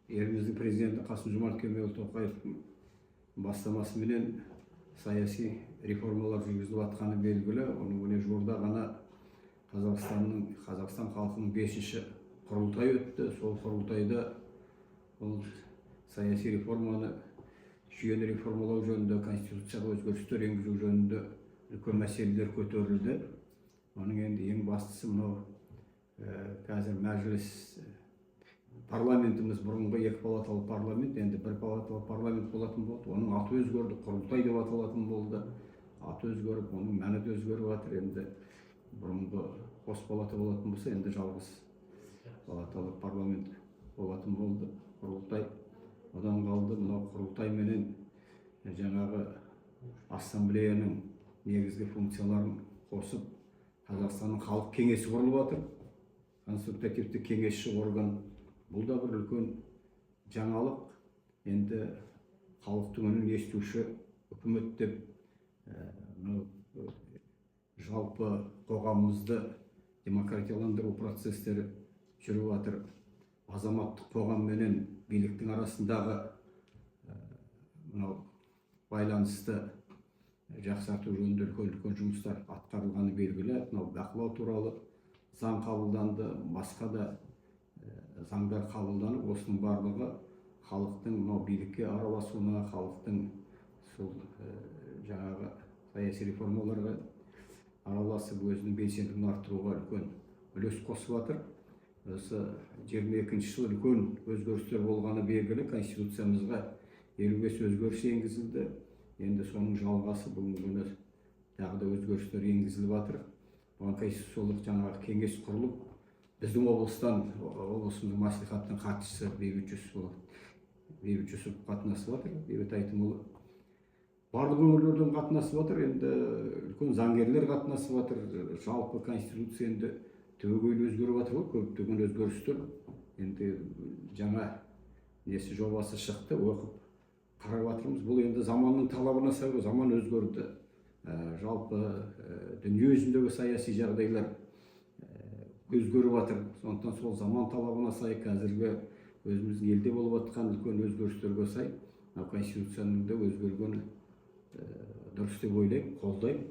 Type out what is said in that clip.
Еліміздің президенті Қасым-Жомарт Кемелұлы Тоқаевтың бастамасымен саяси реформалар жүргізіліп жатқаны белгілі. Оның міне жуырда ғана Қазақстан халқының 5-ші құрылтайы өтті. Сол құрылтайда ол саяси реформаны жүйені реформалау жөнінде, конституцияға өзгерістер енгізу жөнінде үлкен мәселелер көтерілді. Оның енді ең бастысы мынау қазір мәжіліс парламентіміз бұрынғы 2 палаталы парламент, енді 1 палаталы парламент болатын болды. Оның аты өзгерді, құрылтай деп аталатын болды. Аты өзгеріп, оның мәні де өзгеріп жатыр. Енді бұрынғы қос палата болатын болса, енді жалғыз палаталы парламент болатын болды. Құрылтай одан қалды. Мынау құрылтай менен жаңағы ассамблеяның негізгі функцияларын қосып, Қазақстанның халық кеңесі құрылып жатыр. Консультативті кеңесші орган. Бұл да бір үлкен жаңалық. Енді халықтың үнін естуші үкімет деп жалпы қоғамымызды демократияландыру процестері жүріп жатыр. Азаматтық қоғам менен биліктің арасындағы байланысты жақсарту жөнінде үлкен жұмыстар атқарылғаны белгілі. Бақылау туралы заң қабылданды, басқа да заңдар қабылданып, осының барлығы халықтың билікке араласуына, халықтың сол жаңағы саяси реформаларға араласып, өзінің белсенділігін арттыруға үлкен үлес қосып жатыр. Осы 22-ші жылы үлкен өзгерістер болғаны белгілі. Конституциямызға 55 өзгеріс енгізілді. Енді соның жалғасы бүгінгі күні тағы да өзгерістер енгізіліп жатыр. Бұған конституциялық жаңағы кеңес құрылып, біздің облысымыздың мәслихаттың хатшысы Бейбіт Жүсіп қатынасып жатыр. Бейбіт Айтымұлы барлық өңірлерден қатынасып жатыр. Енді үлкен заңгерлер қатынасып жатыр. Жалпы конституция енді түбегейлі өзгеріп жатыр ғой, көптеген өзгерістер. Енді жаңа жобасы шықты, оқып қарап жатырмыз. Бұл енді заманның талабына сай, заман өзгерді. Жалпы дүние жүзіндегі саяси жағдайлар өзгеріп жатыр. Сондықтан сол заман талабына сай, қазіргі өзіміздің елде болып жатқан үлкен өзгерістерге сай, конституцияның да өзгергені дұрыс деп ойлаймын, қолдаймын.